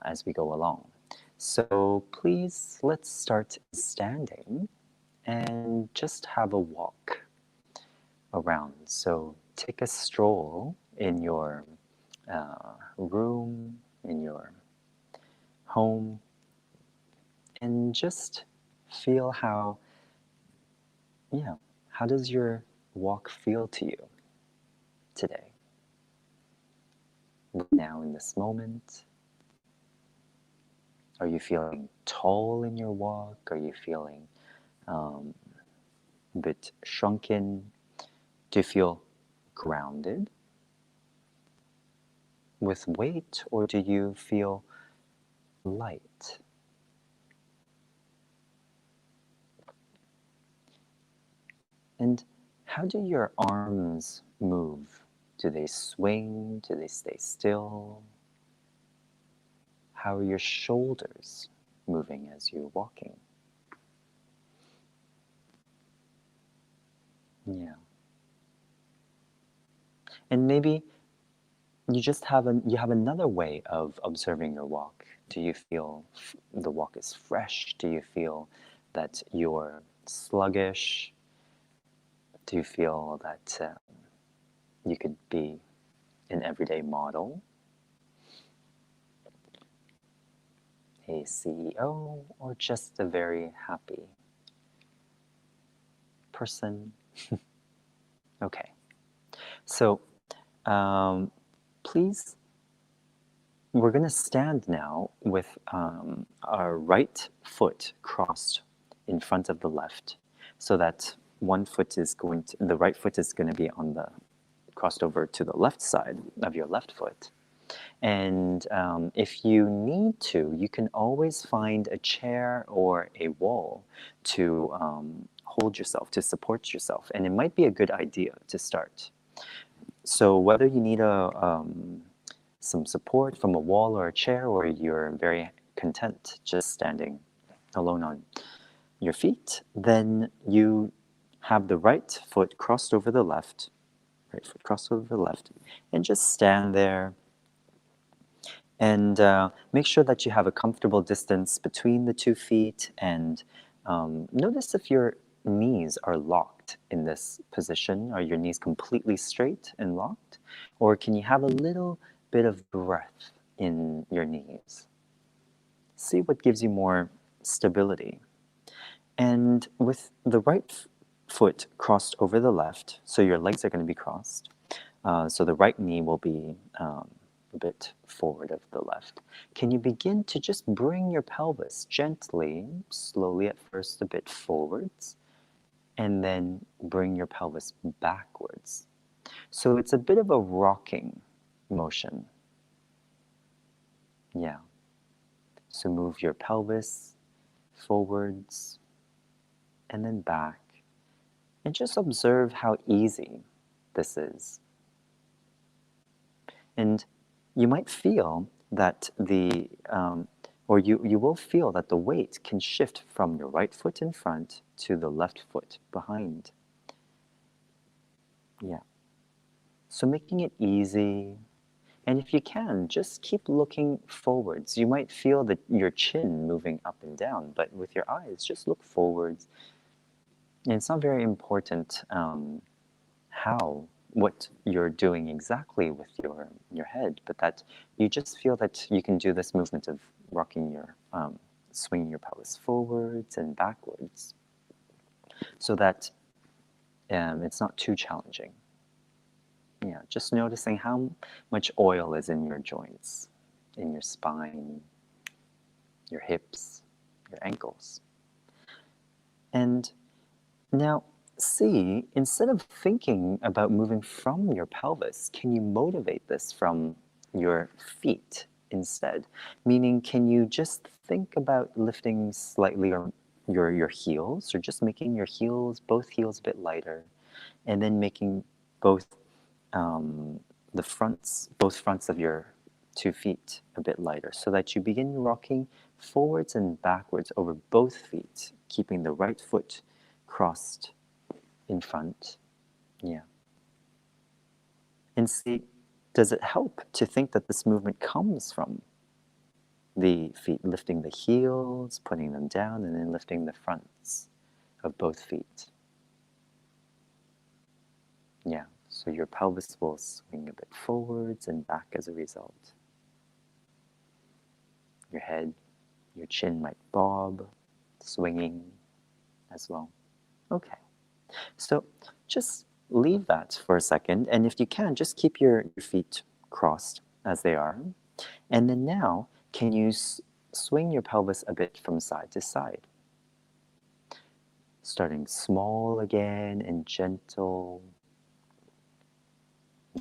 as we go along. So please, let's start standing and just have a walk around. So take a stroll in your room, in your home, and just feel how does your walk feel to you today? Right now in this moment, are you feeling tall in your walk? Are you feeling a bit shrunken? Do you feel grounded with weight, or do you feel light? And how do your arms move? Do they swing? Do they stay still? How are your shoulders moving as you're walking? Yeah. And maybe you just have another way of observing your walk. Do you feel the walk is fresh? Do you feel that you're sluggish? Do you feel that you could be an everyday model, a CEO, or just a very happy person? Okay, so please, we're going to stand now with our right foot crossed in front of the left, so that the right foot is going to be on the crossed over to the left side of your left foot. And if you need to, you can always find a chair or a wall to hold yourself, to support yourself. And it might be a good idea to start. So whether you need some support from a wall or a chair, or you're very content just standing alone on your feet, then you have the right foot crossed over the left, and just stand there. And make sure that you have a comfortable distance between the 2 feet, and notice if your knees are locked in this position. Are your knees completely straight and locked? Or can you have a little bit of breath in your knees? See what gives you more stability. And with the right foot crossed over the left, so your legs are going to be crossed, so the right knee will be a bit forward of the left. Can you begin to just bring your pelvis gently, slowly at first, a bit forwards, and then bring your pelvis backwards? So it's a bit of a rocking motion. Yeah. So move your pelvis forwards and then back, and just observe how easy this is. And you might feel that you will feel that the weight can shift from your right foot in front to the left foot behind. Yeah. So making it easy. And if you can, just keep looking forwards. You might feel that your chin moving up and down, but with your eyes, just look forwards. And it's not very important what you're doing exactly with your head, but that you just feel that you can do this movement of rocking swinging your pelvis forwards and backwards, so that it's not too challenging. Yeah, just noticing how much oil is in your joints, in your spine, your hips, your ankles. And now, see, instead of thinking about moving from your pelvis, can you motivate this from your feet instead? Meaning, can you just think about lifting slightly your heels, or just making your both heels a bit lighter, and then making both fronts of your 2 feet a bit lighter, so that you begin rocking forwards and backwards over both feet, keeping the right foot crossed in front. Yeah. And see, does it help to think that this movement comes from the feet, lifting the heels, putting them down, and then lifting the fronts of both feet. Yeah, so your pelvis will swing a bit forwards and back as a result. Your head, your chin might bob, swinging as well. Okay, so just leave that for a second, and if you can, just keep your feet crossed as they are. And then now, can you swing your pelvis a bit from side to side? Starting small again and gentle.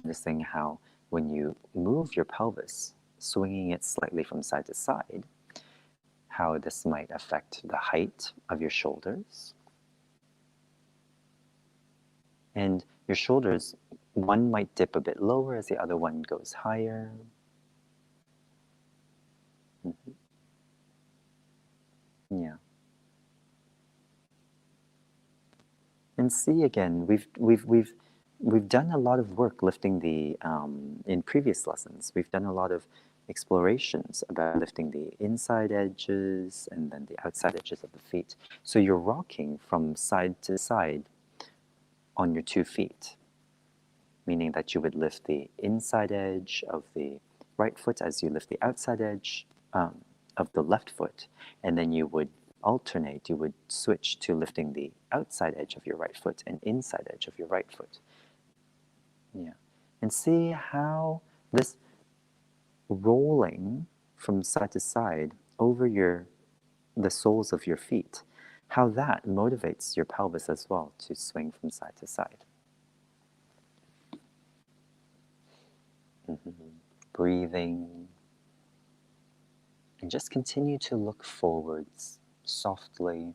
Noticing how when you move your pelvis, swinging it slightly from side to side, how this might affect the height of your shoulders. And your shoulders, one might dip a bit lower as the other one goes higher. Yeah. And see again, we've done a lot of work lifting the, in previous lessons, we've done a lot of explorations about lifting the inside edges and then the outside edges of the feet. So you're rocking from side to side on your 2 feet, meaning that you would lift the inside edge of the right foot as you lift the outside edge of the left foot, and then you would alternate, you would switch to lifting the outside edge of your right foot and inside edge of your right foot. Yeah. And see how this rolling from side to side over the soles of your feet, how that motivates your pelvis as well to swing from side to side. Breathing. And just continue to look forwards softly.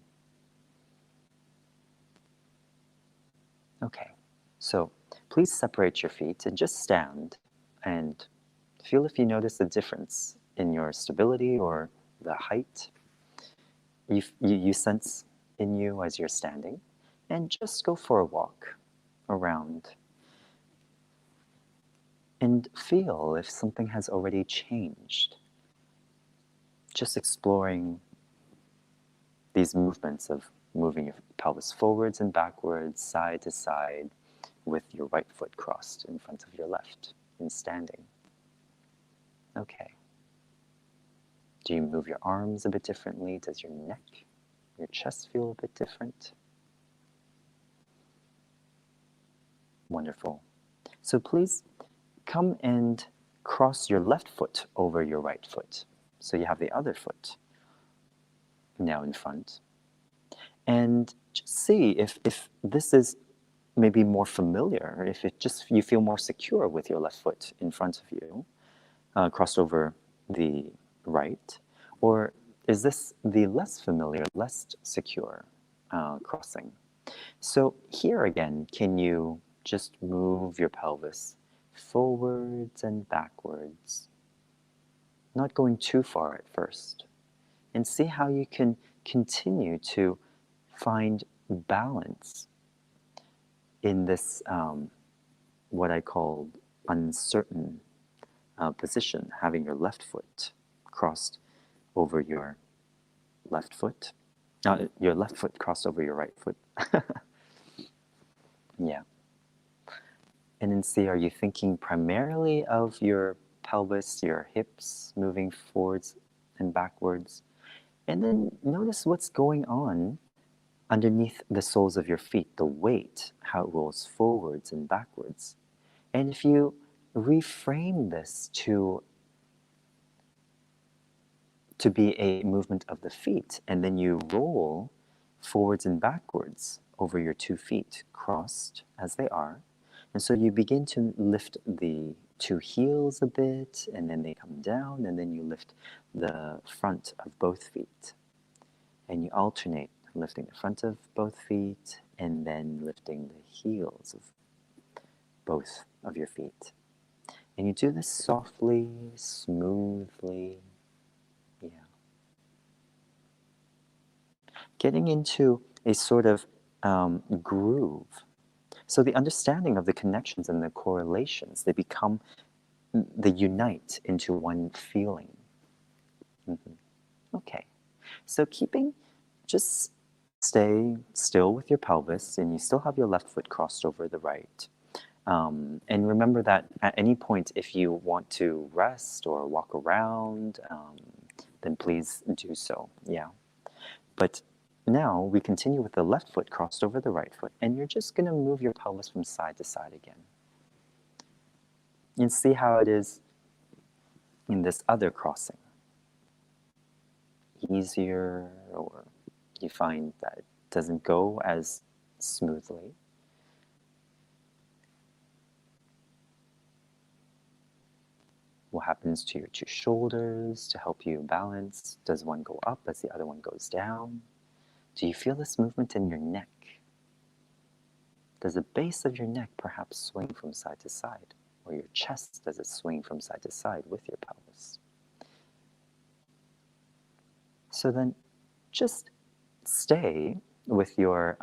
Okay, so please separate your feet and just stand and feel if you notice a difference in your stability or the height you sense in you as you're standing. And just go for a walk around and feel if something has already changed. Just exploring these movements of moving your pelvis forwards and backwards, side to side, with your right foot crossed in front of your left in standing. Okay. Do you move your arms a bit differently? Does your neck, your chest feel a bit different? Wonderful. So please come and cross your left foot over your right foot. So you have the other foot now in front. And just see if this is maybe more familiar, if it just you feel more secure with your left foot in front of you, crossed over the right, or is this the less familiar, less secure crossing? So here again, can you just move your pelvis forwards and backwards, not going too far at first, and see how you can continue to find balance in this, what I call uncertain position, having your left foot crossed over your left foot, your left foot crossed over your right foot. Yeah. And then see, are you thinking primarily of your pelvis, your hips moving forwards and backwards? And then notice what's going on underneath the soles of your feet, the weight, how it rolls forwards and backwards. And if you reframe this to be a movement of the feet, and then you roll forwards and backwards over your 2 feet, crossed as they are. And so you begin to lift the 2 heels a bit, and then they come down, and then you lift the front of both feet. And you alternate lifting the front of both feet, and then lifting the heels of both of your feet. And you do this softly, smoothly. Yeah. Getting into a sort of groove. So the understanding of the connections and the correlations, they unite into one feeling. So just stay still with your pelvis, and you still have your left foot crossed over the right. And remember that at any point, if you want to rest or walk around, then please do so. Yeah. But now we continue with the left foot crossed over the right foot, and you're just going to move your pelvis from side to side again. And see how it is in this other crossing. Easier, or you find that it doesn't go as smoothly. What happens to your two shoulders to help you balance? Does one go up as the other one goes down? Do you feel this movement in your neck? Does the base of your neck perhaps swing from side to side? Or your chest, does it swing from side to side with your pelvis? So then just stay with your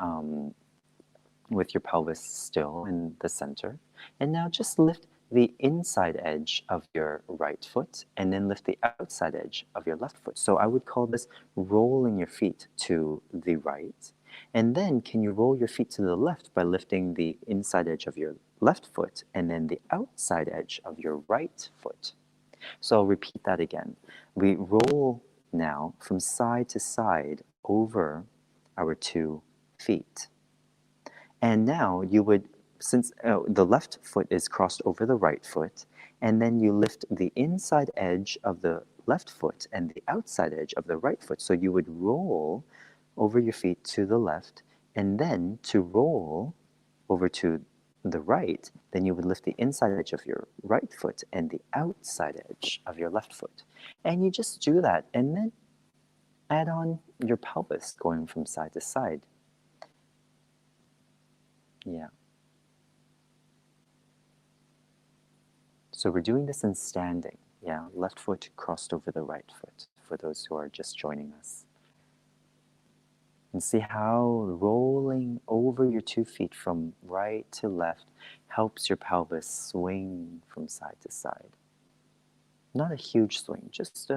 pelvis still in the center. And now just lift the inside edge of your right foot and then lift the outside edge of your left foot. So I would call this rolling your feet to the right. And then can you roll your feet to the left by lifting the inside edge of your left foot and then the outside edge of your right foot. So I'll repeat that again. We roll now from side to side over our 2 feet. And now you would, since the left foot is crossed over the right foot, and then you lift the inside edge of the left foot and the outside edge of the right foot. So you would roll over your feet to the left, and then to roll over to the right, then you would lift the inside edge of your right foot and the outside edge of your left foot. And you just do that, and then add on your pelvis going from side to side. Yeah. So we're doing this in standing. Yeah, left foot crossed over the right foot for those who are just joining us. And see how rolling over your 2 feet from right to left helps your pelvis swing from side to side. Not a huge swing, just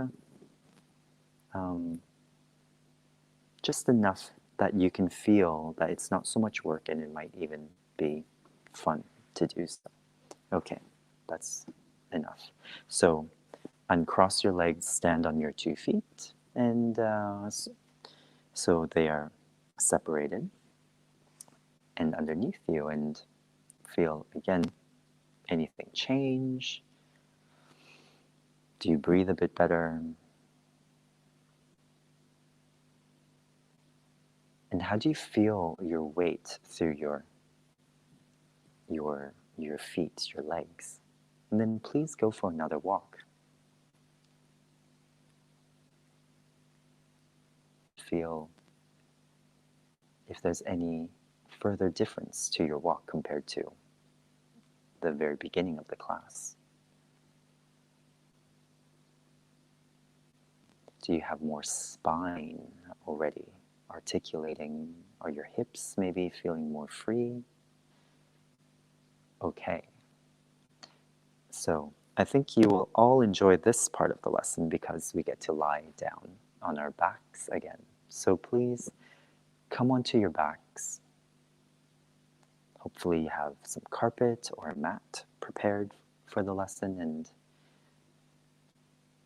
enough that you can feel that it's not so much work, and it might even be fun to do so. Okay, that's enough. So uncross your legs, stand on your 2 feet, and so they are separated and underneath you, and feel again anything change. Do you breathe a bit better? And how do you feel your weight through your feet, your legs? And then please go for another walk. Feel if there's any further difference to your walk compared to the very beginning of the class. Do you have more spine already articulating? Are your hips maybe feeling more free? Okay. So I think you will all enjoy this part of the lesson because we get to lie down on our backs again. So please come onto your backs. Hopefully you have some carpet or a mat prepared for the lesson, and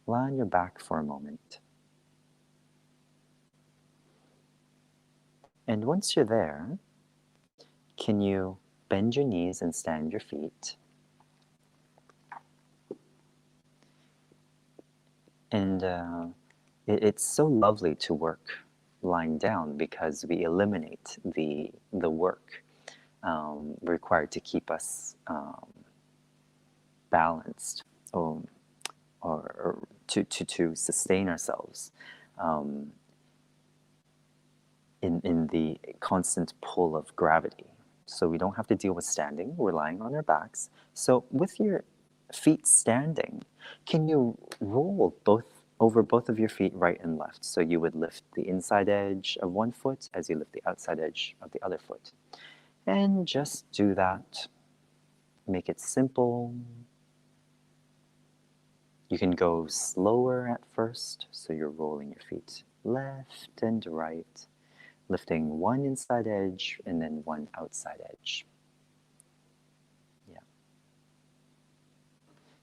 lie on your back for a moment. And once you're there, can you bend your knees and stand your feet? And it's so lovely to work lying down because we eliminate the work required to keep us balanced or to sustain ourselves in the constant pull of gravity. So we don't have to deal with standing, we're lying on our backs. So with your feet standing, can you roll over both of your feet, right and left? So you would lift the inside edge of one foot as you lift the outside edge of the other foot. And just do that. Make it simple. You can go slower at first, so you're rolling your feet left and right, lifting one inside edge and then one outside edge. Yeah.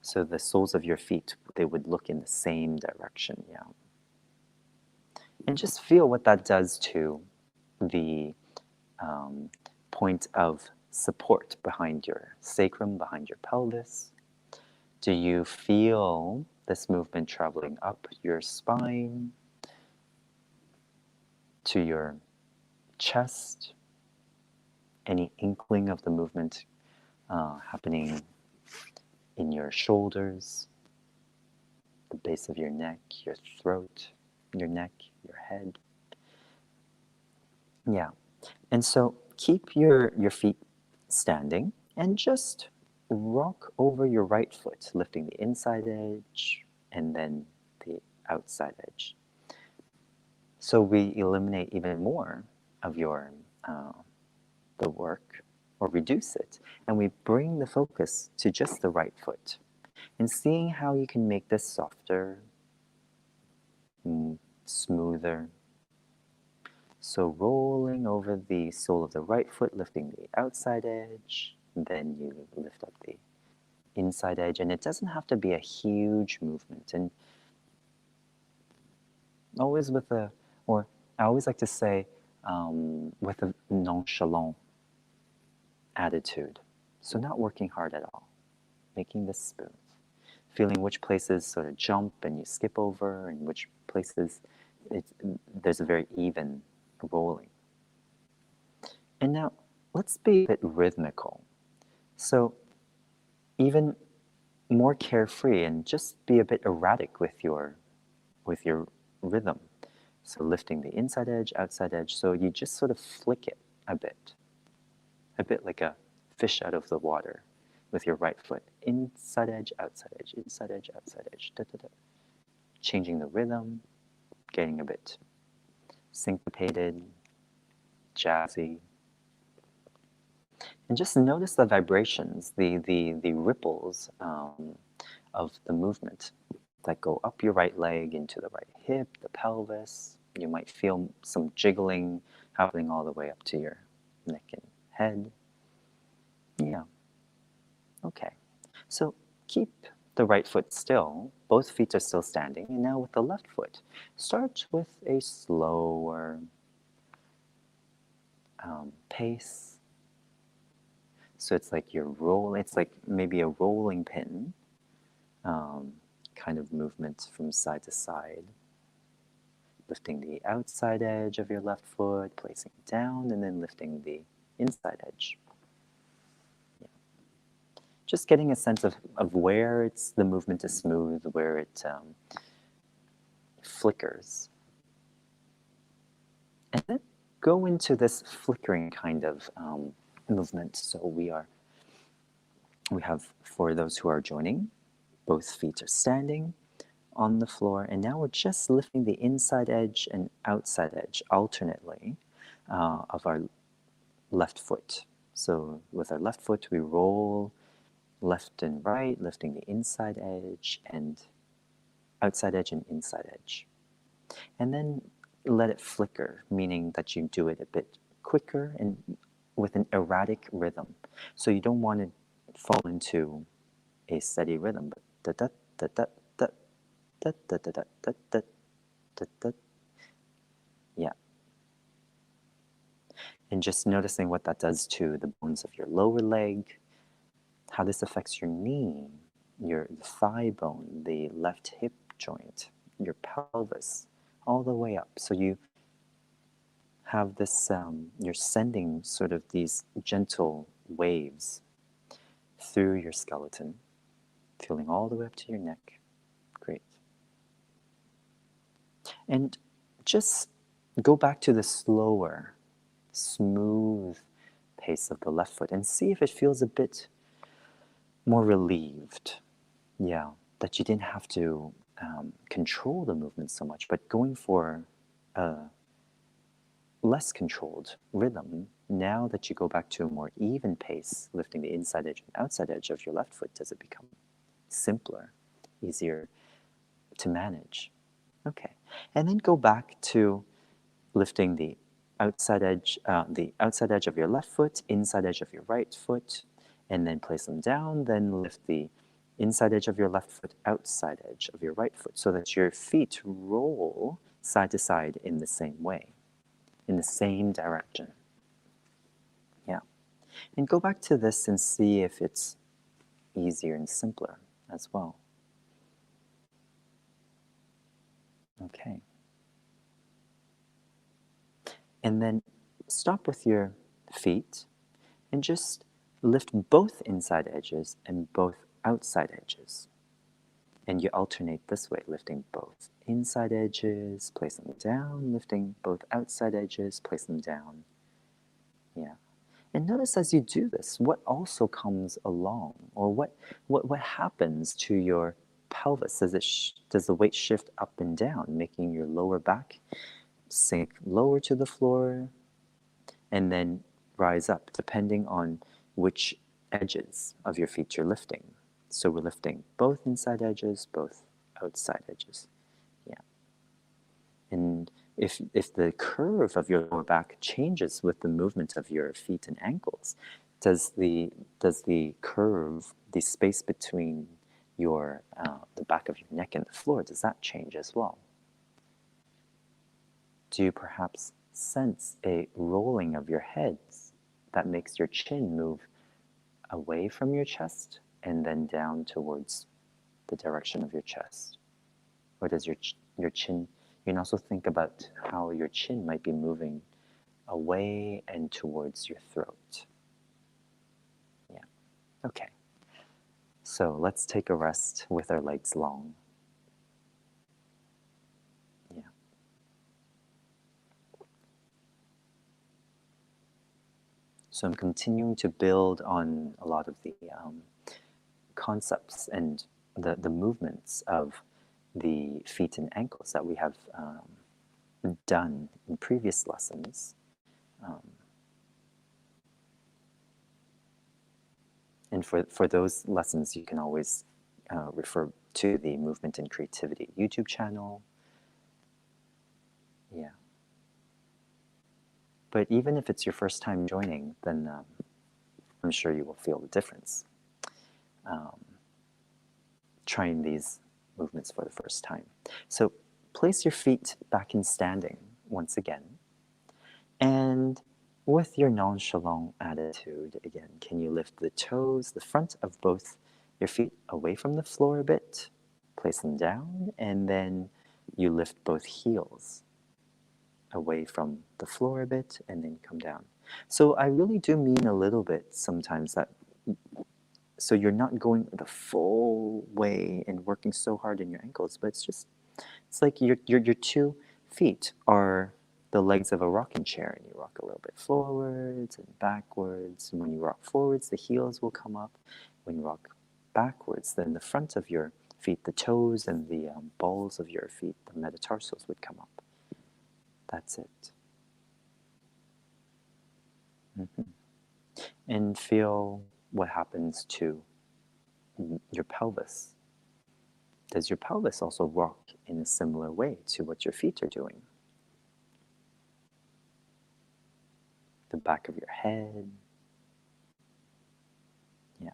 So the soles of your feet, they would look in the same direction, yeah. And just feel what that does to the point of support behind your sacrum, behind your pelvis. Do you feel this movement traveling up your spine to your chest? Any inkling of the movement happening in your shoulders, the base of your neck, your throat, your neck, your head? Yeah. And so keep your feet standing and just rock over your right foot, lifting the inside edge and then the outside edge. So we eliminate even more of your the work, or reduce it, and we bring the focus to just the right foot. And seeing how you can make this softer, smoother. So rolling over the sole of the right foot, lifting the outside edge, then you lift up the inside edge, and it doesn't have to be a huge movement. And always with a, or I always like to say, with a nonchalant attitude. So not working hard at all, making this smooth. Feeling which places sort of jump and you skip over, and which places there's a very even rolling. And now let's be a bit rhythmical. So even more carefree and just be a bit erratic with your rhythm. So lifting the inside edge, outside edge. So you just sort of flick it a bit like a fish out of the water with your right foot. Inside edge, outside edge, inside edge, outside edge. Da, da, da. Changing the rhythm, getting a bit syncopated, jazzy. And just notice the vibrations, the ripples of the movement that go up your right leg into the right hip, the pelvis. You might feel some jiggling happening all the way up to your neck and head. Yeah. Okay. So keep the right foot still. Both feet are still standing. And now with the left foot, start with a slower pace. So it's like it's like maybe a rolling pin kind of movement from side to side. Lifting the outside edge of your left foot, placing it down, and then lifting the inside edge. Yeah. Just getting a sense of where the movement is smooth, where it flickers. And then go into this flickering kind of movement. So we have, for those who are joining, both feet are standing on the floor, and now we're just lifting the inside edge and outside edge alternately of our left foot. So with our left foot, we roll left and right, lifting the inside edge and outside edge and inside edge. And then let it flicker, meaning that you do it a bit quicker and with an erratic rhythm. So you don't want to fall into a steady rhythm, but da da da da da da da da da da da da. Yeah. And just noticing what that does to the bones of your lower leg, how this affects your knee, your thigh bone, the left hip joint, your pelvis, all the way up. So you have this, you're sending sort of these gentle waves through your skeleton, feeling all the way up to your neck. Great. And just go back to the slower, smooth pace of the left foot and see if it feels a bit more relieved. Yeah, that you didn't have to control the movement so much, but going for a less controlled rhythm. Now that you go back to a more even pace, lifting the inside edge and outside edge of your left foot, does it become simpler, easier to manage. Okay, and then go back to lifting the outside edge of your left foot, inside edge of your right foot, and then place them down. Then lift the inside edge of your left foot, outside edge of your right foot, so that your feet roll side to side in the same way, in the same direction. Yeah, and go back to this and see if it's easier and simpler as well. Okay. And then stop with your feet and just lift both inside edges and both outside edges. And you alternate this way, lifting both inside edges, place them down, lifting both outside edges, place them down. Yeah. And notice as you do this, what also comes along, or what happens to your pelvis? Does the weight shift up and down, making your lower back sink lower to the floor, and then rise up, depending on which edges of your feet you're lifting. So we're lifting both inside edges, both outside edges. Yeah. And if the curve of your lower back changes with the movement of your feet and ankles, does the curve, the space between your the back of your neck and the floor, does that change as well? Do you perhaps sense a rolling of your head that makes your chin move away from your chest and then down towards the direction of your chest? Or does your chin, you can also think about how your chin might be moving away and towards your throat. Yeah, okay. So let's take a rest with our legs long. Yeah. So I'm continuing to build on a lot of the concepts and the movements of the feet and ankles that we have done in previous lessons. And for those lessons, you can always refer to the Movement and Creativity YouTube channel. Yeah. But even if it's your first time joining, then I'm sure you will feel the difference trying these movements for the first time. So place your feet back in standing once again. And with your nonchalant attitude, again, can you lift the toes, the front of both your feet away from the floor a bit, place them down, and then you lift both heels away from the floor a bit, and then come down. So I really do mean a little bit sometimes that, so you're not going the full way and working so hard in your ankles, but it's like your two feet are the legs of a rocking chair, and you rock a little bit forwards and backwards. And when you rock forwards, the heels will come up. When you rock backwards, then the front of your feet, the toes and the balls of your feet, the metatarsals would come up. That's it. And feel what happens to your pelvis. Does your pelvis also rock in a similar way to what your feet are doing? The back of your head. Yeah.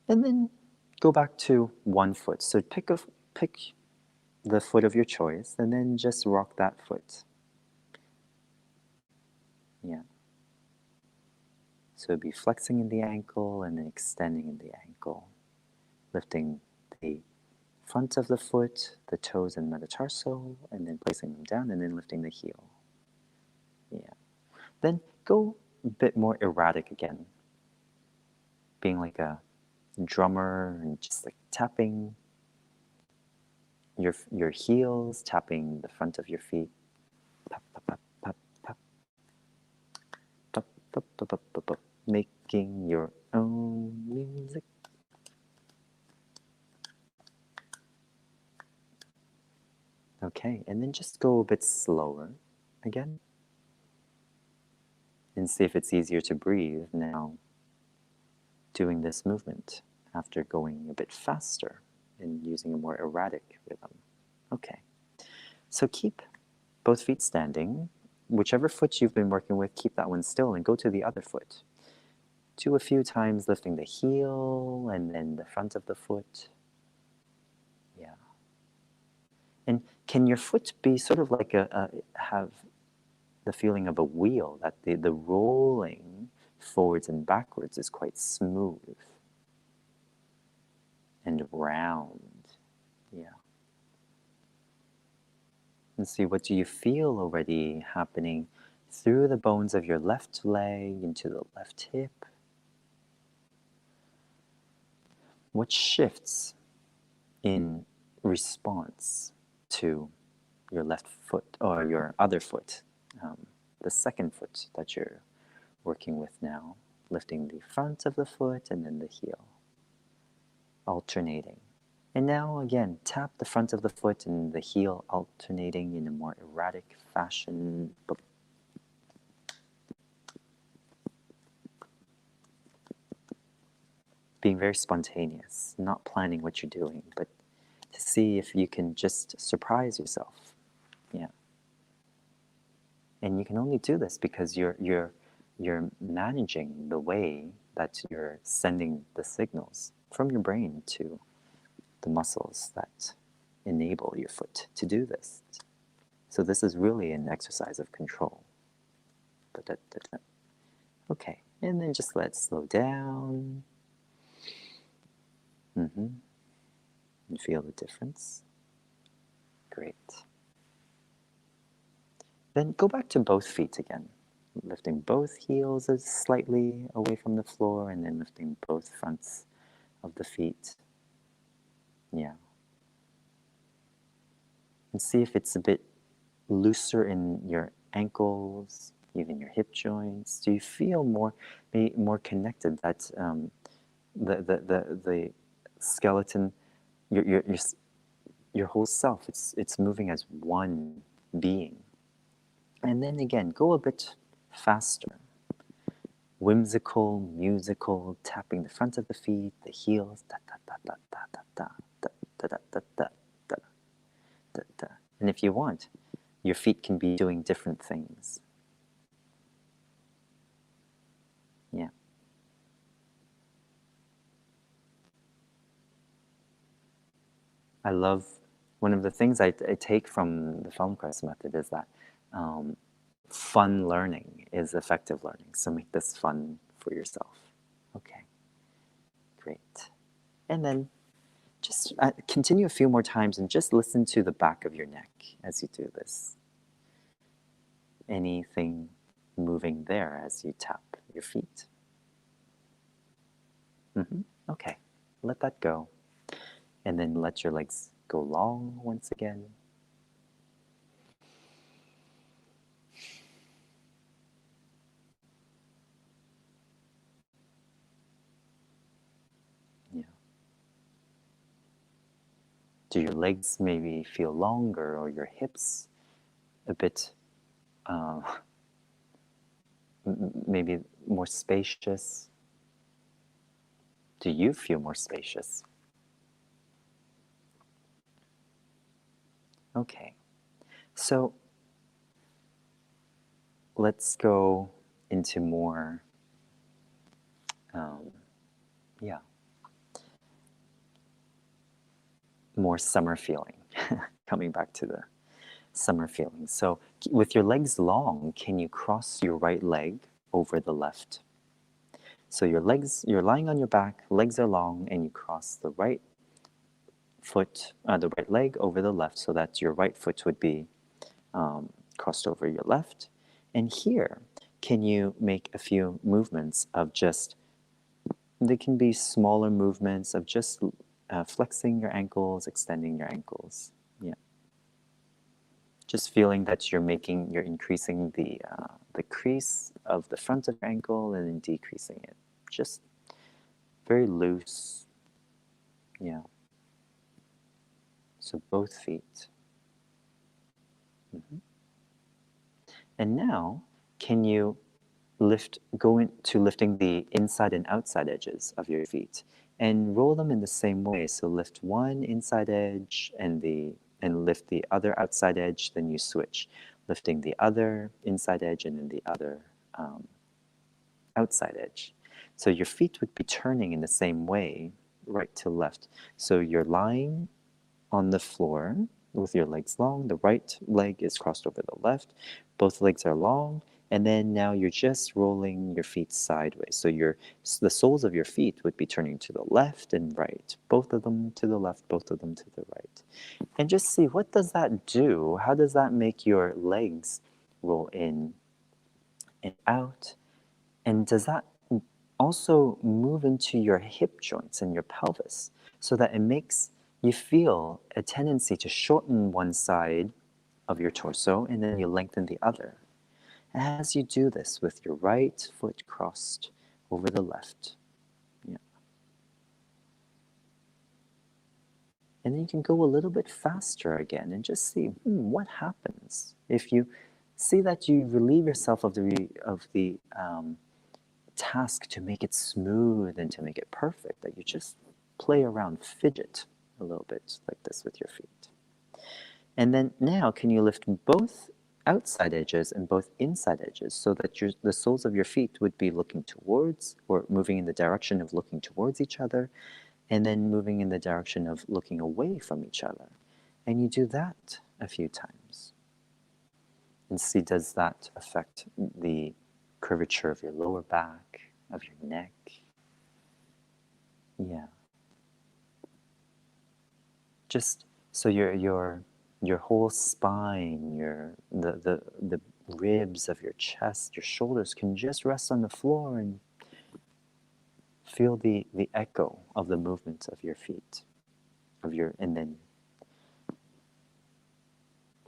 And then go back to one foot. So pick the foot of your choice and then just rock that foot. Yeah. So be flexing in the ankle and then extending in the ankle, lifting the front of the foot, the toes and metatarsal, and then placing them down and then lifting the heel. Yeah. Then go a bit more erratic again, being like a drummer and just like tapping your heels, tapping the front of your feet. Pop, pop, pop, pop, pop. Pop, pop, pop, pop, pop, pop. Making your own music. Okay, and then just go a bit slower again. And see if it's easier to breathe now doing this movement after going a bit faster and using a more erratic rhythm. Okay, so keep both feet standing. Whichever foot you've been working with, keep that one still and go to the other foot. Do a few times lifting the heel and then the front of the foot. Yeah. And can your foot be sort of like have the feeling of a wheel, that the rolling forwards and backwards is quite smooth and round? Yeah. And see, what do you feel already happening through the bones of your left leg into the left hip? What shifts in response to your left foot or your other foot, the second foot that you're working with now, lifting the front of the foot and then the heel, alternating. And now again, tap the front of the foot and the heel alternating in a more erratic fashion. Being very spontaneous, not planning what you're doing, but to see if you can just surprise yourself. Yeah. And you can only do this because you're managing the way that you're sending the signals from your brain to the muscles that enable your foot to do this. So this is really an exercise of control. Okay, and then just let it slow down. And feel the difference. Great. Then go back to both feet again, lifting both heels slightly away from the floor and then lifting both fronts of the feet. Yeah. And see if it's a bit looser in your ankles, even your hip joints. Do you feel more connected? That the skeleton, your whole self, it's moving as one being. And then again, go a bit faster. Whimsical, musical, tapping the front of the feet, the heels, da da da da da da da da da da da da da da. And if you want, your feet can be doing different things. Yeah. I love, one of the things I take from the Feldenkrais method is that fun learning is effective learning. So make this fun for yourself. Okay, great. And then just continue a few more times and just listen to the back of your neck as you do this. Anything moving there as you tap your feet? Okay, let that go. And then let your legs go long once again. Yeah. Do your legs maybe feel longer, or your hips a bit maybe more spacious? Do you feel more spacious? Okay, so let's go into more, more summer feeling. Coming back to the summer feeling. So with your legs long, can you cross your right leg over the left? So your legs, you're lying on your back, legs are long, and you cross the right foot, the right leg over the left, so that your right foot would be crossed over your left. And here, can you make a few movements of just, they can be smaller movements of just flexing your ankles, extending your ankles. Yeah. Just feeling that you're increasing the crease of the front of your ankle and then decreasing it. Just very loose. Yeah. So both feet. And now, can you go into lifting the inside and outside edges of your feet and roll them in the same way. So lift one inside edge and lift the other outside edge, then you switch, lifting the other inside edge and then the other outside edge. So your feet would be turning in the same way, right to left. So you're lying on the floor with your legs long. The right leg is crossed over the left. Both legs are long. And then now you're just rolling your feet sideways. So the soles of your feet would be turning to the left and right. Both of them to the left, both of them to the right. And just see, what does that do? How does that make your legs roll in and out? And does that also move into your hip joints and your pelvis so that it makes you feel a tendency to shorten one side of your torso and then you lengthen the other? As you do this with your right foot crossed over the left. Yeah. And then you can go a little bit faster again and just see what happens if you see that you relieve yourself of the task to make it smooth and to make it perfect, that you just play around, fidget a little bit like this with your feet. And then now, can you lift both outside edges and both inside edges so that the soles of your feet would be looking towards or moving in the direction of looking towards each other, and then moving in the direction of looking away from each other? And you do that a few times. And see, does that affect the curvature of your lower back, of your neck? Yeah. Just so your whole spine, the ribs of your chest, your shoulders can just rest on the floor and feel the echo of the movement of your feet, and then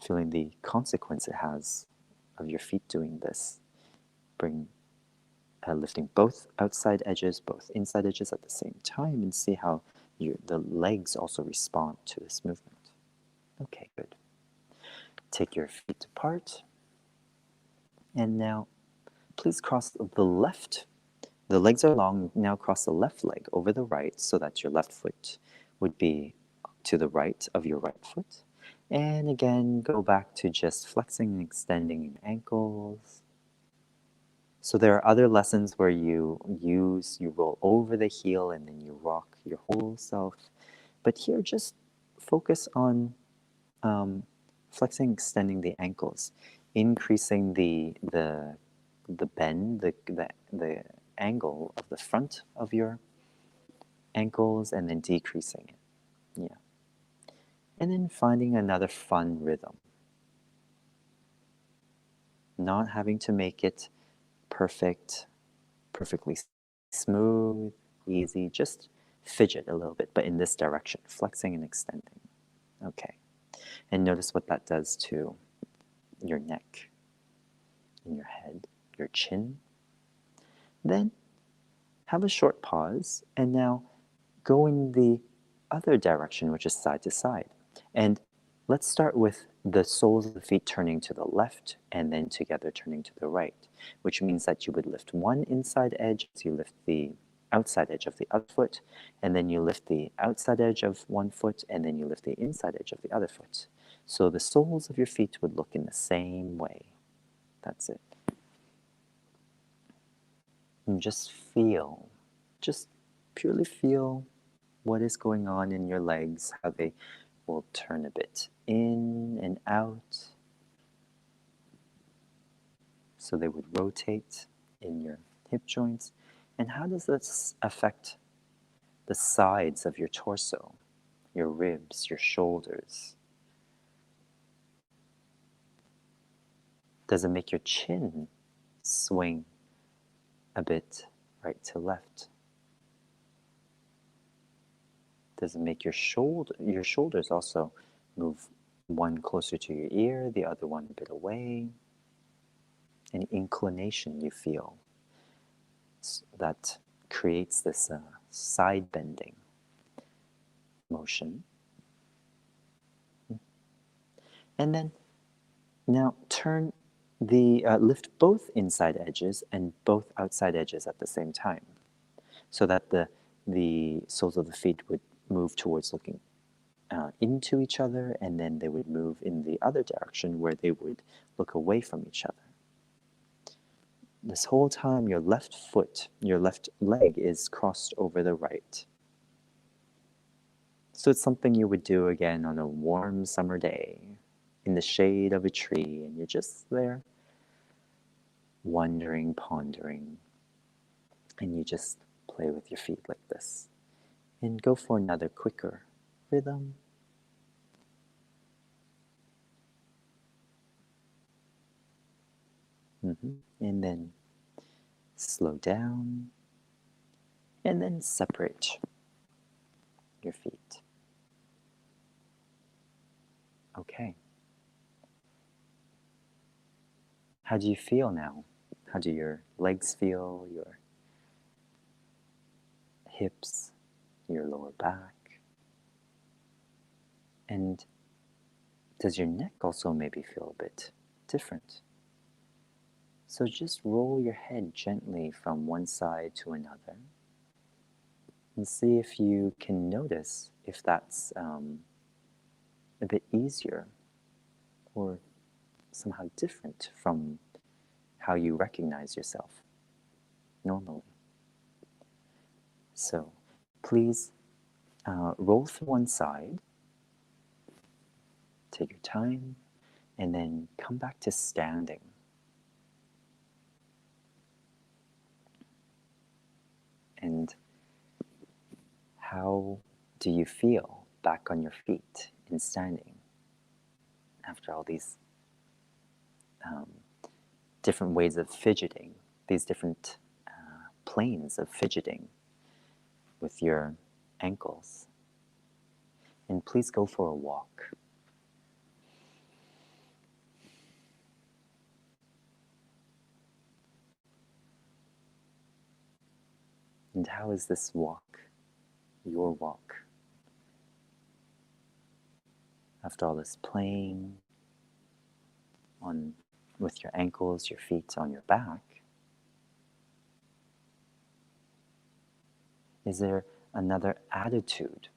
feeling the consequence it has of your feet doing this. Lifting both outside edges, both inside edges at the same time, and see how the legs also respond to this movement. Okay, good. Take your feet apart. And now, please cross the left. The legs are long. Now cross the left leg over the right so that your left foot would be to the right of your right foot. And again, go back to just flexing and extending your ankles. So there are other lessons where you roll over the heel and then you rock your whole self. But here, just focus on flexing, extending the ankles, increasing the bend, the angle of the front of your ankles, and then decreasing it. Yeah. And then finding another fun rhythm. Not having to make it perfectly smooth, easy, just fidget a little bit, but in this direction, flexing and extending. Okay. And notice what that does to your neck, and your head, your chin. Then have a short pause, and now go in the other direction, which is side to side. And let's start with the soles of the feet turning to the left and then together turning to the right, which means that you would lift one inside edge as you lift the outside edge of the other foot, and then you lift the outside edge of one foot, and then you lift the inside edge of the other foot. So the soles of your feet would look in the same way. That's it. And just purely feel what is going on in your legs, how they will turn a bit in and out. So they would rotate in your hip joints. And how does this affect the sides of your torso, your ribs, your shoulders? Does it make your chin swing a bit right to left? Does it make your shoulders also move, one closer to your ear, the other one a bit away? Any inclination you feel that creates this side bending motion. And then now lift both inside edges and both outside edges at the same time, so that the the soles of the feet would move towards looking into each other, and then they would move in the other direction where they would look away from each other. This whole time, your left foot, your left leg is crossed over the right. So it's something you would do again on a warm summer day in the shade of a tree, and you're just there wondering, pondering, and you just play with your feet like this. And go for another quicker rhythm. And then slow down, and then separate your feet. Okay. How do you feel now? How do your legs feel, your hips, your lower back? And does your neck also maybe feel a bit different? So just roll your head gently from one side to another and see if you can notice if that's a bit easier or somehow different from how you recognize yourself normally. So please roll to one side, take your time, and then come back to standing. And how do you feel back on your feet in standing after all these different ways of fidgeting, these different planes of fidgeting with your ankles? And please go for a walk. And how is this walk, your walk? After all this playing with your ankles, your feet on your back, is there another attitude,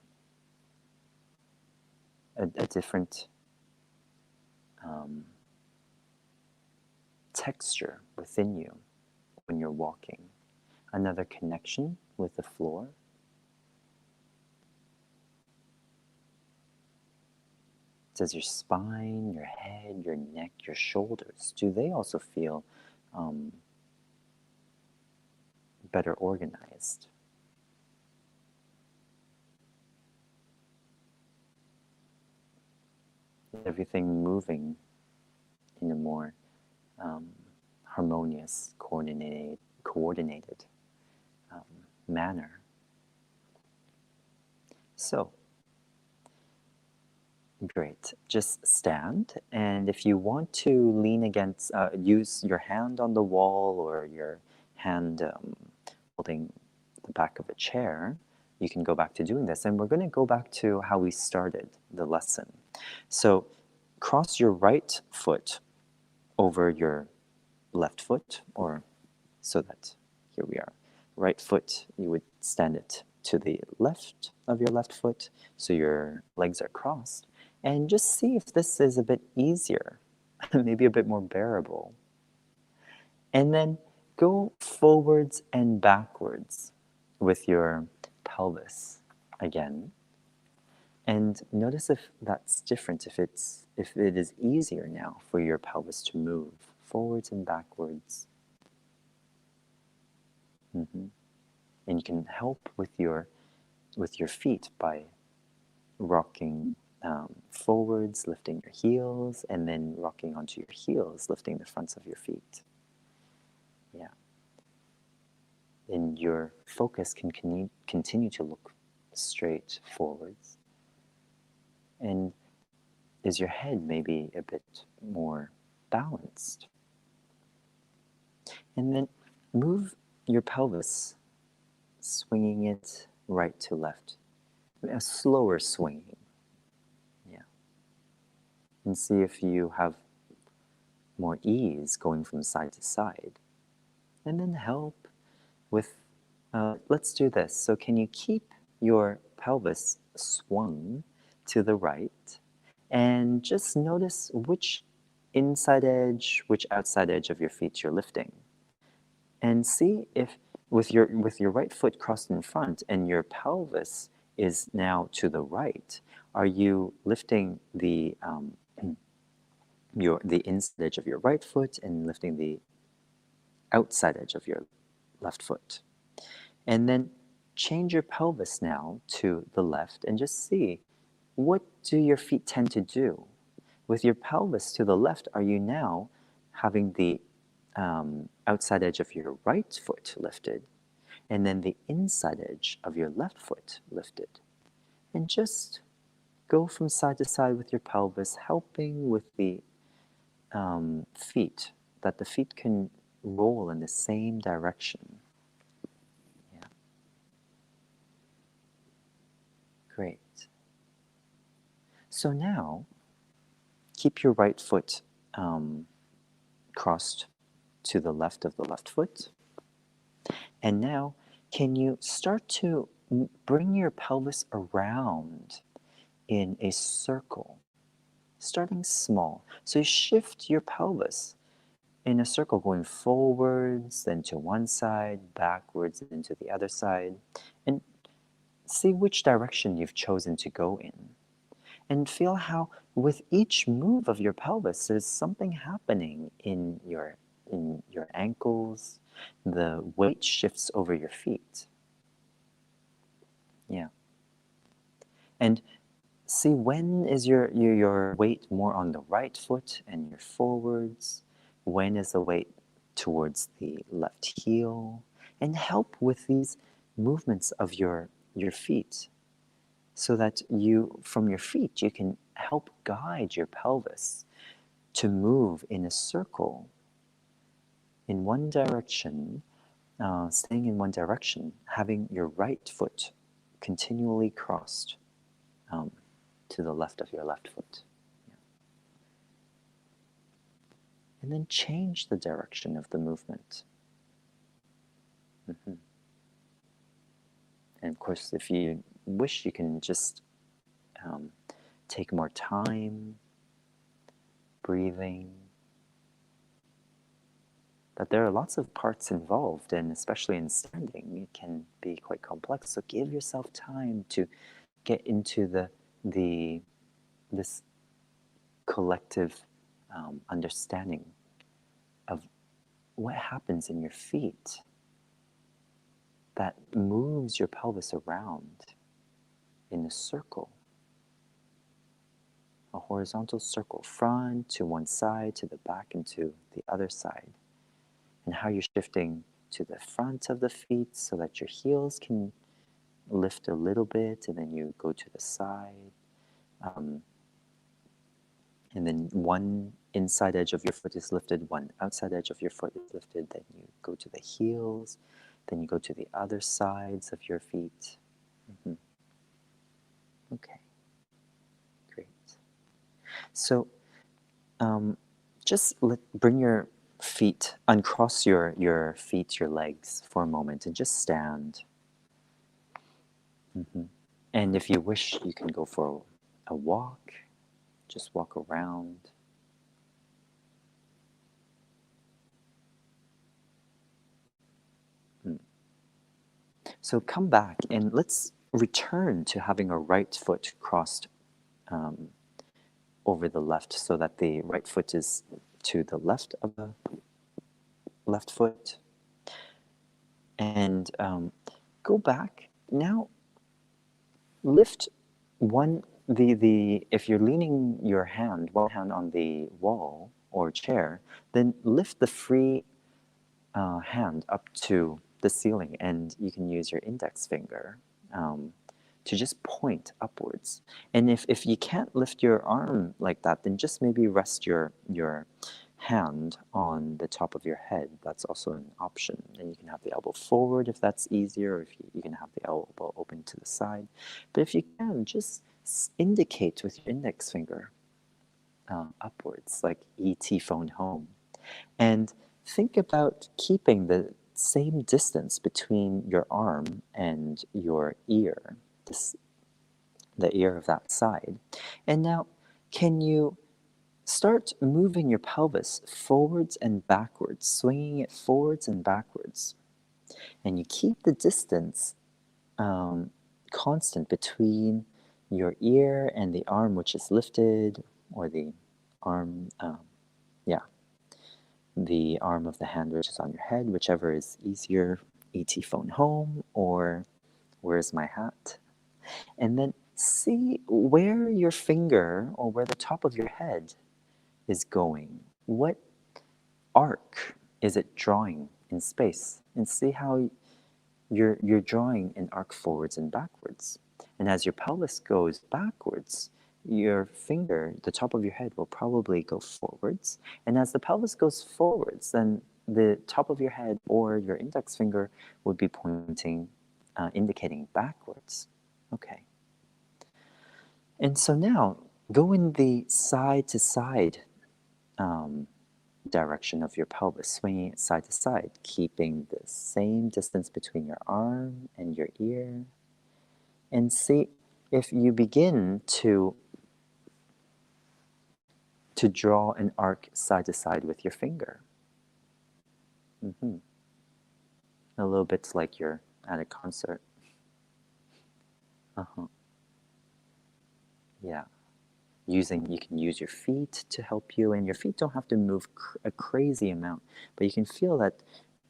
a different texture within you when you're walking? Another connection with the floor? Does your spine, your head, your neck, your shoulders, do they also feel better organized? Everything moving in a more harmonious, coordinated manner. So, great. Just stand, and if you want to lean against, use your hand on the wall or your hand holding the back of a chair, you can go back to doing this. And we're going to go back to how we started the lesson. So, cross your right foot over your left foot, or so that here we are. Right foot, you would stand it to the left of your left foot, so your legs are crossed. And just see if this is a bit easier, maybe a bit more bearable. And then go forwards and backwards with your pelvis again. And notice if that's different, if it is easier now for your pelvis to move forwards and backwards. And you can help with your feet by rocking forwards, lifting your heels, and then rocking onto your heels, lifting the fronts of your feet. Yeah. And your focus can continue to look straight forwards. And is your head maybe a bit more balanced? And then move your pelvis, swinging it right to left. A slower swinging. Yeah. And see if you have more ease going from side to side. And then help with Let's do this. So can you keep your pelvis swung to the right and just notice which inside edge, which outside edge of your feet you're lifting. And see if with your right foot crossed in front and your pelvis is now to the right, are you lifting the inside edge of your right foot and lifting the outside edge of your left foot? And then change your pelvis now to the left and just see, what do your feet tend to do? With your pelvis to the left, are you now having the outside edge of your right foot lifted and then the inside edge of your left foot lifted? And just go from side to side with your pelvis, helping with the feet, that the feet can roll in the same direction. Yeah. Great. So now, keep your right foot crossed to the left of the left foot. And now, can you start to bring your pelvis around in a circle, starting small? So you shift your pelvis in a circle, going forwards, then to one side, backwards, and to the other side. And see which direction you've chosen to go in. And feel how with each move of your pelvis, there's something happening in your ankles. The weight shifts over your feet. Yeah. And see, when is your weight more on the right foot and you're forwards? When is the weight towards the left heel? And help with these movements of your feet, so that from your feet, you can help guide your pelvis to move in a circle in one direction, staying in one direction, having your right foot continually crossed to the left of your left foot. Yeah. And then change the direction of the movement. Mm-hmm. And of course, if you wish, you can just take more time breathing. That there are lots of parts involved, and especially in standing, it can be quite complex. So give yourself time to get into this collective understanding of what happens in your feet that moves your pelvis around in a circle, a horizontal circle, front to one side, to the back, and to the other side. And how you're shifting to the front of the feet so that your heels can lift a little bit, and then you go to the side. And then one inside edge of your foot is lifted, one outside edge of your foot is lifted, then you go to the heels, then you go to the other sides of your feet. Mm-hmm. Okay, great. So just bring your feet, uncross your feet, your legs for a moment, and just stand. Mm-hmm. And if you wish, you can go for a walk, just walk around. So come back and let's return to having a right foot crossed over the left, so that the right foot is to the left of the left foot. And go back. Now lift if you're leaning one hand on the wall or chair, then lift the free hand up to the ceiling, and you can use your index finger to just point upwards. And if you can't lift your arm like that, then just maybe rest your hand on the top of your head. That's also an option. And you can have the elbow forward if that's easier, or if you can have the elbow open to the side. But if you can, just indicate with your index finger upwards, like ET phone home. And think about keeping same distance between your arm and your ear, the ear of that side. And now, can you start moving your pelvis forwards and backwards, swinging it forwards and backwards? And you keep the distance constant between your ear and the arm which is lifted, or the arm, the arm of the hand which is on your head, whichever is easier, ET phone home, or where's my hat? And then see where your finger or where the top of your head is going. What arc is it drawing in space? And see how you're drawing an arc forwards and backwards. And as your pelvis goes backwards, your finger, the top of your head, will probably go forwards. And as the pelvis goes forwards, then the top of your head or your index finger would be pointing, indicating backwards. Okay. And so now, go in the side to side direction of your pelvis, swinging it side to side, keeping the same distance between your arm and your ear. And see if you begin to draw an arc side to side with your finger. A little bit like you're at a concert. Yeah. You can use your feet to help you, and your feet don't have to move a crazy amount, but you can feel that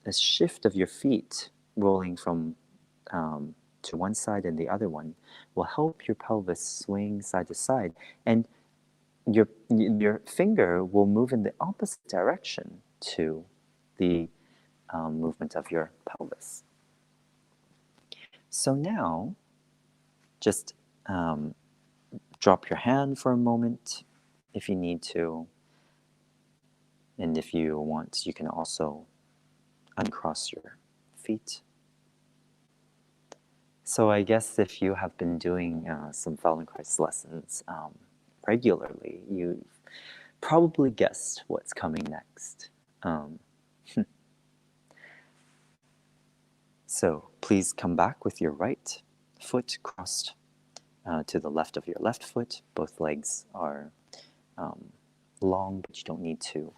a shift of your feet rolling from to one side and the other one will help your pelvis swing side to side, and your finger will move in the opposite direction to the movement of your pelvis. So now, just drop your hand for a moment if you need to. And if you want, you can also uncross your feet. So I guess if you have been doing some Feldenkrais lessons regularly, you've probably guessed what's coming next. So please come back with your right foot crossed to the left of your left foot. Both legs are long, but you don't need to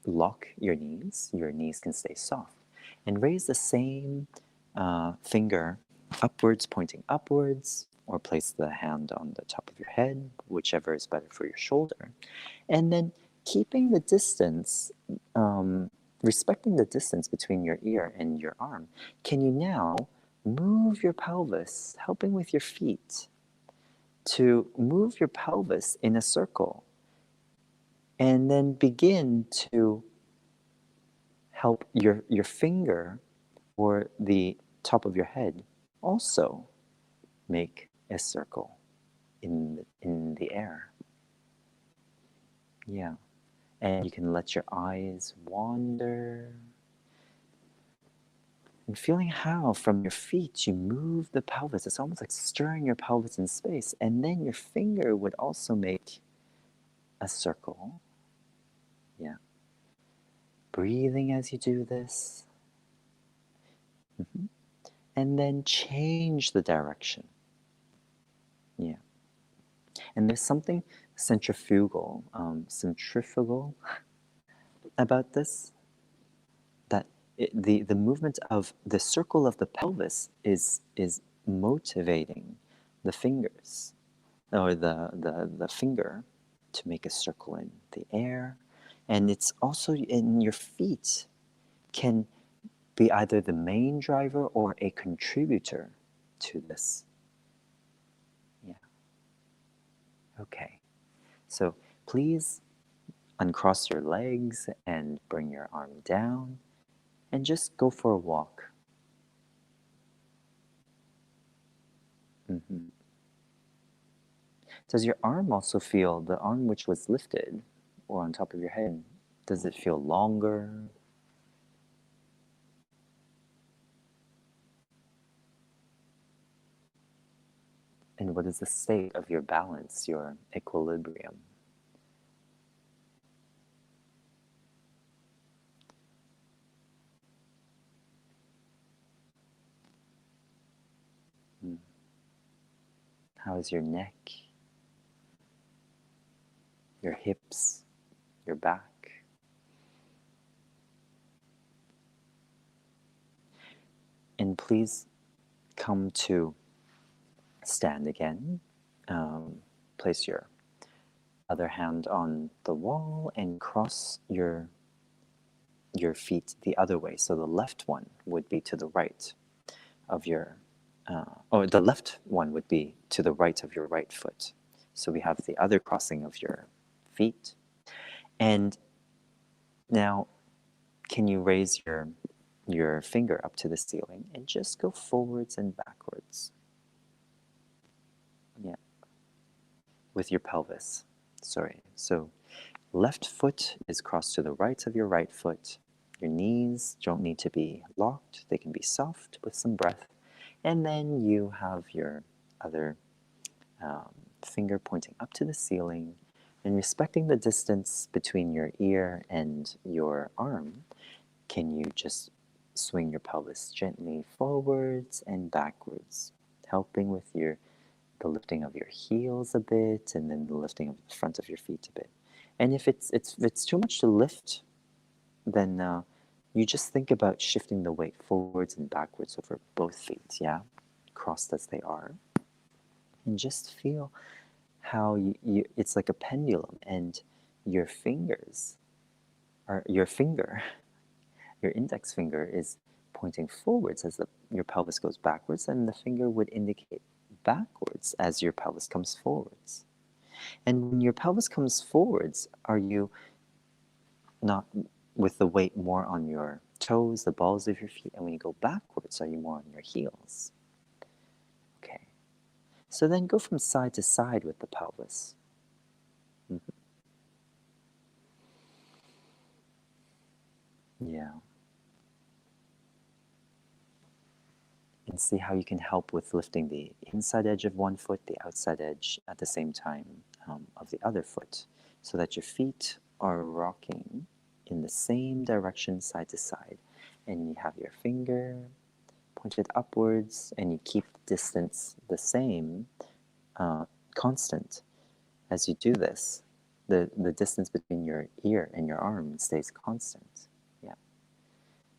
lock your knees. Your knees can stay soft. And raise the same finger upwards, pointing upwards, or place the hand on the top of your head, whichever is better for your shoulder. And then keeping the distance, respecting the distance between your ear and your arm, can you now move your pelvis, helping with your feet, to move your pelvis in a circle, and then begin to help your finger or the top of your head also make a circle in the air. Yeah. And you can let your eyes wander, and feeling how from your feet you move the pelvis. It's almost like stirring your pelvis in space, and then your finger would also make a circle. Yeah. Breathing as you do this. And then change the direction. Yeah. And there's something centrifugal about this, that the movement of the circle of the pelvis is motivating the fingers, or the finger, to make a circle in the air. And it's also in your feet can be either the main driver or a contributor to this. Yeah. Okay. So please uncross your legs and bring your arm down, and just go for a walk. Does your arm also feel, the arm which was lifted or on top of your head, does it feel longer? And what is the state of your balance, your equilibrium? How is your neck, your hips, your back? And please come to stand again. Place your other hand on the wall and cross your feet the other way. So the left one would be to the right of your, or the left one would be to the right of your right foot. So we have the other crossing of your feet. And now, can you raise your finger up to the ceiling and just go forwards and backwards? Yeah. With your pelvis. Sorry. So left foot is crossed to the right of your right foot. Your knees don't need to be locked. They can be soft with some breath. And then you have your other finger pointing up to the ceiling, and respecting the distance between your ear and your arm, can you just swing your pelvis gently forwards and backwards, helping with the lifting of your heels a bit, and then the lifting of the front of your feet a bit. And if it's too much to lift, then you just think about shifting the weight forwards and backwards over both feet, yeah, crossed as they are, and just feel how it's like a pendulum, and your fingers are your index finger is pointing forwards as your pelvis goes backwards, and the finger would indicate backwards as your pelvis comes forwards. And when your pelvis comes forwards, are you not with the weight more on your toes, the balls of your feet? And when you go backwards, are you more on your heels? Okay. So then go from side to side with the pelvis. Mm-hmm. Yeah. And see how you can help with lifting the inside edge of one foot, the outside edge at the same time of the other foot, so that your feet are rocking in the same direction side to side. And you have your finger pointed upwards, and you keep the distance the same, constant. As you do this, the distance between your ear and your arm stays constant. Yeah.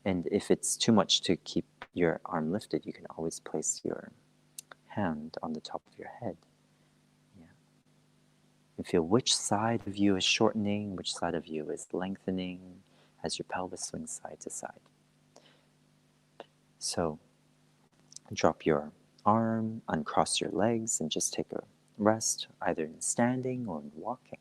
And if it's too much to keep your arm lifted, you can always place your hand on the top of your head. Yeah. And feel which side of you is shortening, which side of you is lengthening as your pelvis swings side to side. So drop your arm, uncross your legs, and just take a rest, either in standing or in walking.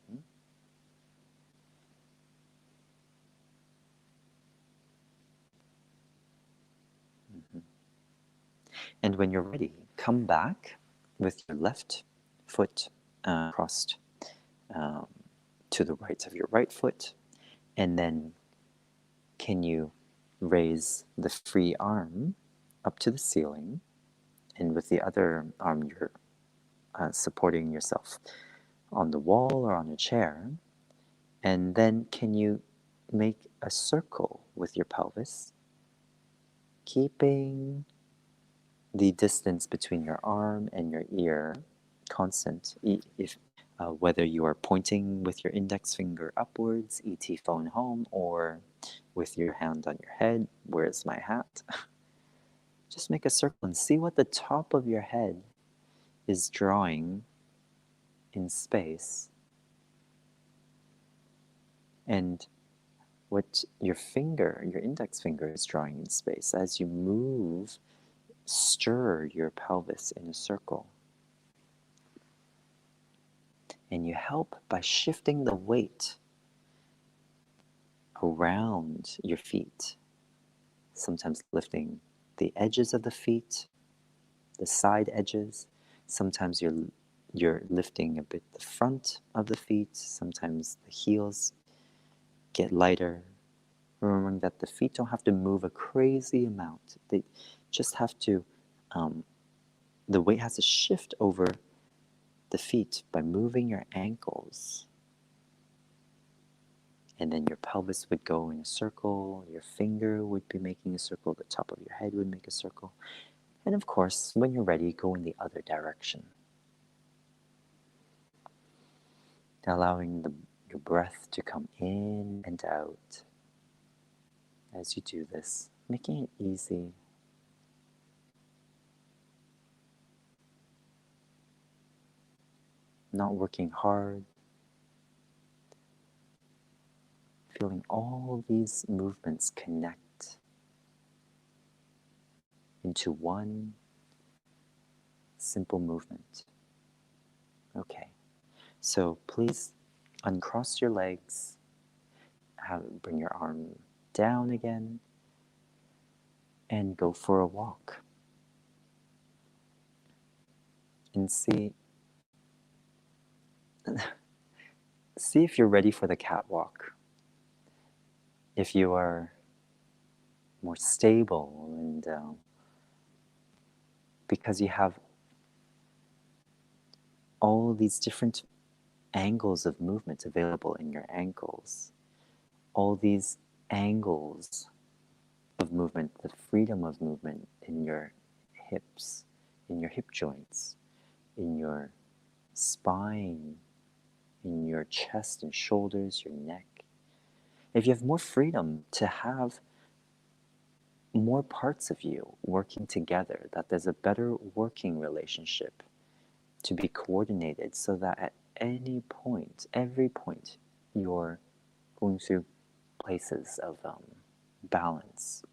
Mm-hmm. And when you're ready, come back with your left foot crossed to the right of your right foot, and then can you raise the free arm up to the ceiling, and with the other arm you're supporting yourself on the wall or on a chair, and then can you make a circle with your pelvis, keeping the distance between your arm and your ear constant, if whether you are pointing with your index finger upwards, ET phone home, or with your hand on your head, where's my hat? Just make a circle and see what the top of your head is drawing in space, and what your index finger is drawing in space. As you move, stir your pelvis in a circle. And you help by shifting the weight around your feet, sometimes lifting the edges of the feet, the side edges. Sometimes you're lifting a bit the front of the feet. Sometimes the heels get lighter. Remembering that the feet don't have to move a crazy amount. They just have to, the weight has to shift over the feet by moving your ankles. And then your pelvis would go in a circle, your finger would be making a circle, the top of your head would make a circle. And of course, when you're ready, go in the other direction. allowing your breath to come in and out as you do this, making it easy. Not working hard, feeling all these movements connect into one simple movement. Okay, so please uncross your legs, bring your arm down again, and go for a walk. And see if you're ready for the catwalk. If you are more stable and because you have all these different angles of movement available in your ankles, all these angles of movement, the freedom of movement in your hips, in your hip joints, in your spine, in your chest and shoulders, your neck. If you have more freedom to have more parts of you working together, that there's a better working relationship to be coordinated so that at any point, every point, you're going through places of balance.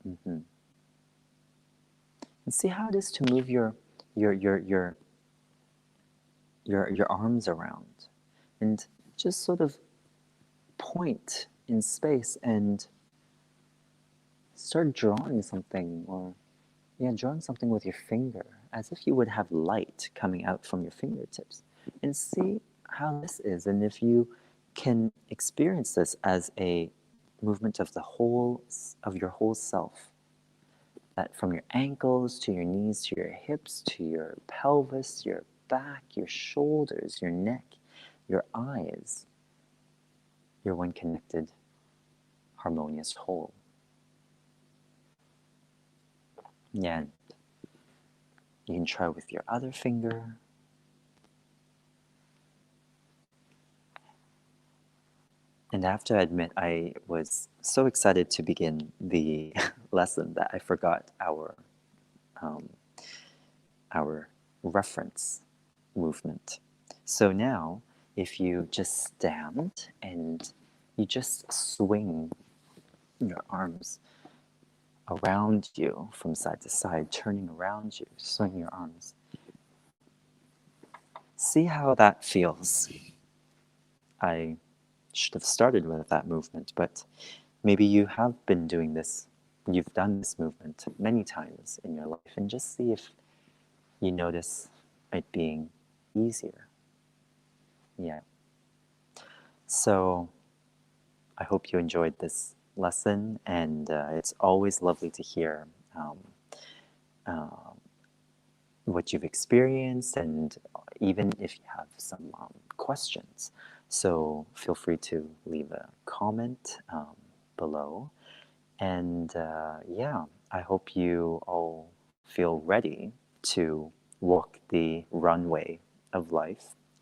And see how it is to move your arms around and just sort of point in space and start drawing something, or drawing something with your finger, as if you would have light coming out from your fingertips, and see how this is, and if you can experience this as a movement of your whole self, that from your ankles to your knees to your hips to your pelvis, your back, your shoulders, your neck, your eyes, you're one connected, harmonious whole. And you can try with your other finger. And I have to admit, I was so excited to begin the lesson that I forgot our reference movement. So now, if you just stand and you just swing your arms around you from side to side, turning around you, swing your arms. See how that feels. I should have started with that movement, but maybe you have been doing this, you've done this movement many times in your life, and just see if you notice it being easier. Yeah. So I hope you enjoyed this lesson, and it's always lovely to hear what you've experienced, and even if you have some questions. So feel free to leave a comment below. And I hope you all feel ready to walk the runway of life